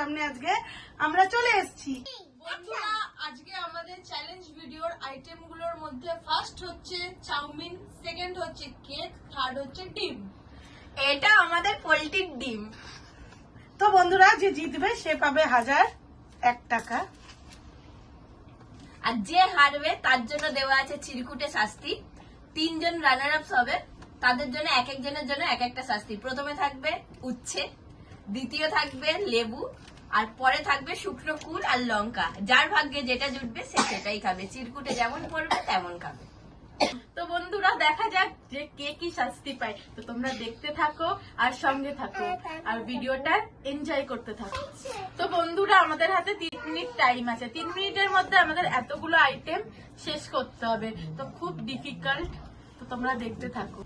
সামনে আজকে আমরা চলে এসেছি। বন্ধুরা, আজকে আমাদের চ্যালেঞ্জ ভিডিওর আইটেমগুলোর মধ্যে ফার্স্ট হচ্ছে চাউমিন, সেকেন্ড হচ্ছে কেক, থার্ড হচ্ছে ডিম। এটা আমাদের পোল্ট্রির ডিম। তো বন্ধুরা, যে জিতবে সে পাবে 1001 টাকা, আর যে হারবে তার জন্য দেওয়া আছে চিরকুটে শাস্তি। 3 জন রানার আপস হবে, তাদের জন্য এক একজনের জন্য এক একটা শাস্তি। প্রথমে থাকবে উচ্ছে, দ্বিতীয় থাকবে লেবু, আর পরে থাকবে শুকনো কুল আর লঙ্কা। যার ভাগ্যে যেটা জুটবে সে সেটাই খাবে, চিরকুটে যেমন পড়বে তেমন খাবে। তো বন্ধুরা, দেখা যাক যে কে কি শাস্তি পায়। তো তোমরা দেখতে থাকো আর সঙ্গে থাকো আর ভিডিওটা এনজয় করতে থাকো। তো বন্ধুরা, আমাদের হাতে 3 মিনিট টাইম আছে। 3 মিনিটের মধ্যে আমাদের এতগুলো আইটেম শেষ করতে হবে, তো খুব ডিফিকাল্ট। তো তোমরা দেখতে থাকো।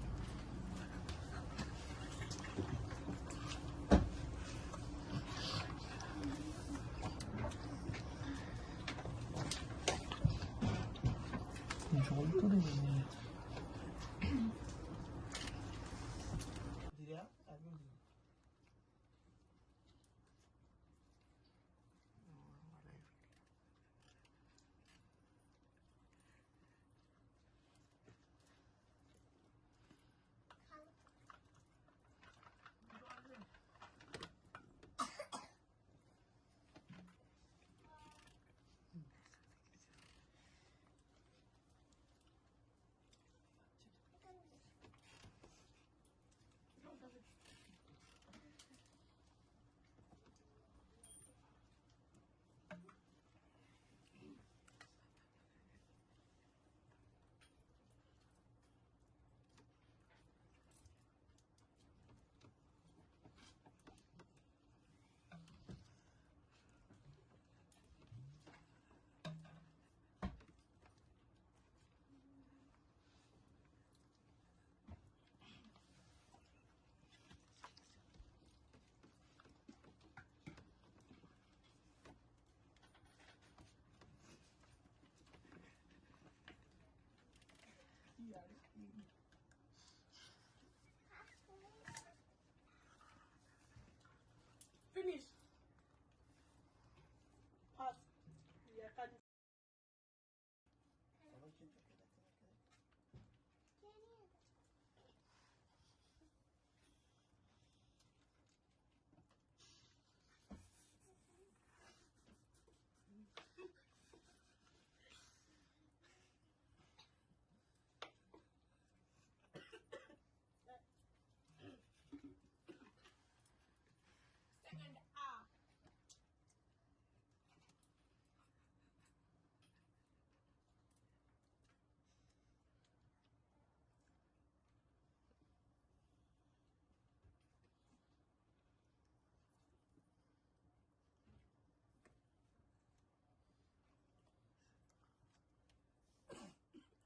জল তো দেবে finish pass ya kan।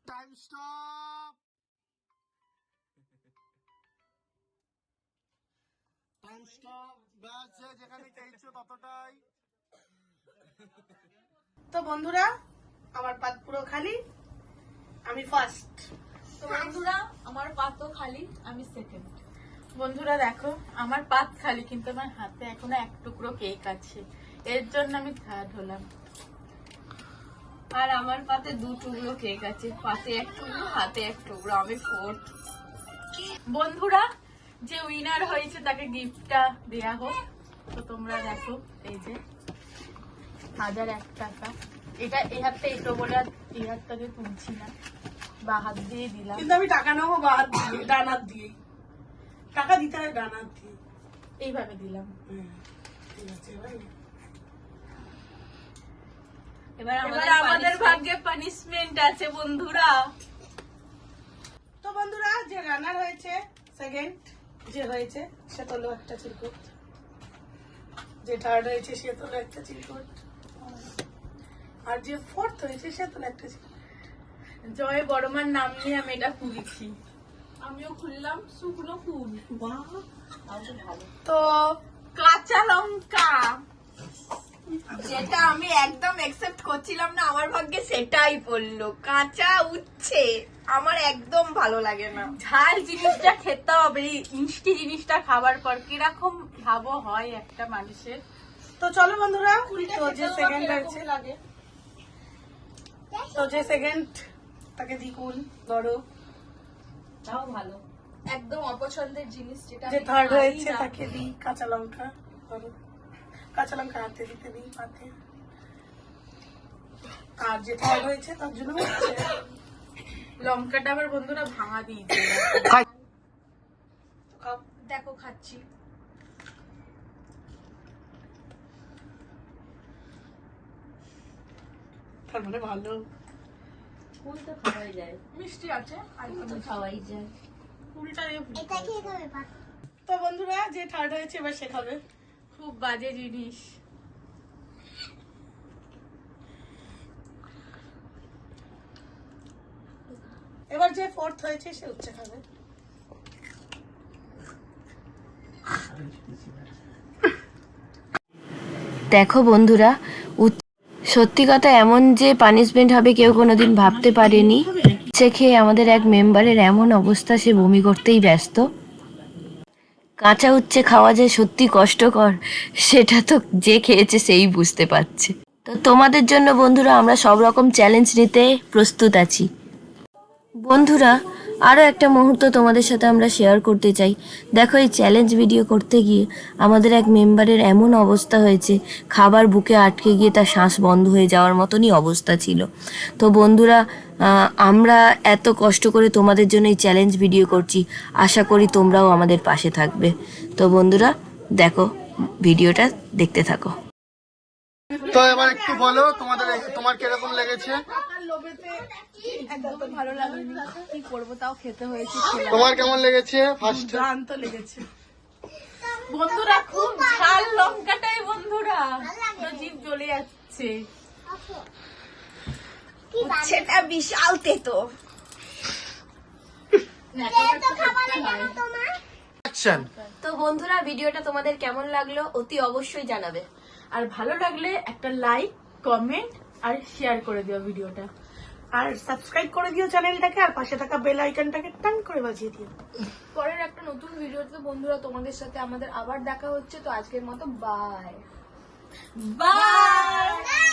Time stop. Time stop. ব্যাস, যেখানে চাইছো ততটাই। তো বন্ধুরা, আমার পাত পুরো খালি, আমি ফার্স্ট। তো বন্ধুরা, আমার পাতও খালি, আমি সেকেন্ড। বন্ধুরা দেখো, আমার পাত খালি, কিন্তু আমার হাতে এখনো 1 টুকরো কেক আছে, এর জন্য আমি থার্ড হলাম। আর আমার পাতে 2 টুকরো কেক আছে, পাতে 1 টুকরো, হাতে 1 টুকরো, আমি ফোর্থ। বন্ধুরা, যে উইনার হয়েছে তাকে গিফটটা দেয়া হোক। তো তোমরা দেখো, এই যে 1001 টাকা। এটা এই হাতটা এটো বলে এই হাতটাকে তুলছি না, বা হাত দিয়ে দিলাম। কিন্তু আমি টাকা নেবো বা হাত দিয়ে, ডান হাত দিয়ে। টাকা দিতে হয় ডান হাত দিয়ে। এইভাবে দিলাম। ঠিক আছে, এবার এবার আমাদের ভাগ্যে পানিশমেন্ট আছে বন্ধুরা। তো বন্ধুরা, যে রানার হয়েছে, সেকেন্ড যে হয়েছে সে তোলো একটা চিরকুট, যে থার্ড হয়েছে সে তোলো একটা চিরকুট, আর যে ফোর্থ হয়েছে সে তোলো একটা চিরকুট। জয় বড়মার নাম নিয়ে আমি এটা খুলেছি। আমিও খুললাম শুকনো ফুল। বাহ, তো কাঁচা লঙ্কা, যেটা আমি একদম একসেপ্ট করছিলাম না, আমার ভাগ্যে সেটাই পড়লো। কাঁচা উচ্ছে আমার একদম ভালো লাগে না। ঝাল জিনিসটা খেতে হবে, এই মিষ্টি জিনিসটা খাবার পর কিরকম ভাবো হয় একটা মানুষের। তো চলো বন্ধুরা, তো যে সেকেন্ড আছে, তো যে সেকেন্ড তাকে দি কুল ধরো, তাও ভালো, একদম অপছন্দের জিনিস যেটা যে আমি থার্ড খাই হয়েছে না। তাকে দি কাঁচা লঙ্কা ধরো, কাঁচা লঙ্কা হাতে দিতে দিই পাতে। আর যে থার্ড হয়েছে তার জন্য হচ্ছে লঙ্কাটা আবার বন্ধুরা ভাঙা দিয়েছে। খাও। দেখো খাচ্ছি। তার মানে ভালো। ফুল তো খাওয়াই যায়, মিষ্টি আছে আর ফুল তো খাওয়াই যায়। ফুলটা দিয়ে তো বন্ধুরা যে থার্ড হয়েছে এবার সে খাবে। খুব বাজে জিনিস। এবার যে ফোর্থ হয়েছে সে উচ্ছে খাবে। দেখো বন্ধুরা, সত্যি কথা এমন যে পানিশমেন্ট হবে কেউ কোনোদিন ভাবতে পারেনি। উচ্ছে খেয়ে আমাদের এক মেম্বারের এমন অবস্থা, সে বমি করতেই ব্যস্ত। কাঁচা উচ্ছে খাওয়া যে সত্যি কষ্টকর, সেটা তো যে খেয়েছে সেই বুঝতে পারছে। তো তোমাদের জন্য বন্ধুরা আমরা সব রকম চ্যালেঞ্জ নিতে প্রস্তুত আছি। বন্ধুরা, আরও একটা মুহূর্ত তোমাদের সাথে আমরা শেয়ার করতে চাই। দেখো, এই চ্যালেঞ্জ ভিডিও করতে গিয়ে আমাদের এক মেম্বারের এমন অবস্থা হয়েছে, খাবার বুকে আটকে গিয়ে তার শ্বাস বন্ধ হয়ে যাওয়ার মতনই অবস্থা ছিল। তো বন্ধুরা, আমরা এত কষ্ট করে তোমাদের জন্য এই চ্যালেঞ্জ ভিডিও করছি, আশা করি তোমরাও আমাদের পাশে থাকবে। তো বন্ধুরা দেখো, ভিডিওটা দেখতে থাকো। তো এবার একটু বলো তোমার কিরকম লেগেছে? একদম ভালো লাগেনি, কি করবো তাও খেতে হয়েছে। তোমার কেমন লেগেছে ফার্স্ট? জানতো লেগেছে। বন্ধুরা খুব ঝাল লঙ্কাটাই বন্ধুরা, তো জিভ জ্বলে যাচ্ছে। সেটা বিশাল তেতো। অ্যাকশন। তো বন্ধুরা, ভিডিওটা তোমাদের কেমন লাগলো অতি অবশ্যই জানাবে। আর ভালো লাগলে একটা লাইক, কমেন্ট আর শেয়ার করে দিও ভিডিওটা। আর সাবস্ক্রাইব করে দিও চ্যানেলটাকে, আর পাশে থাকা বেল আইকনটাকে টান করে বাজিয়ে দিও। পরের একটা নতুন ভিডিওতে বন্ধুরা তোমাদের সাথে আমাদের আবার দেখা হচ্ছে। তো আজকের মতো বাই বাই।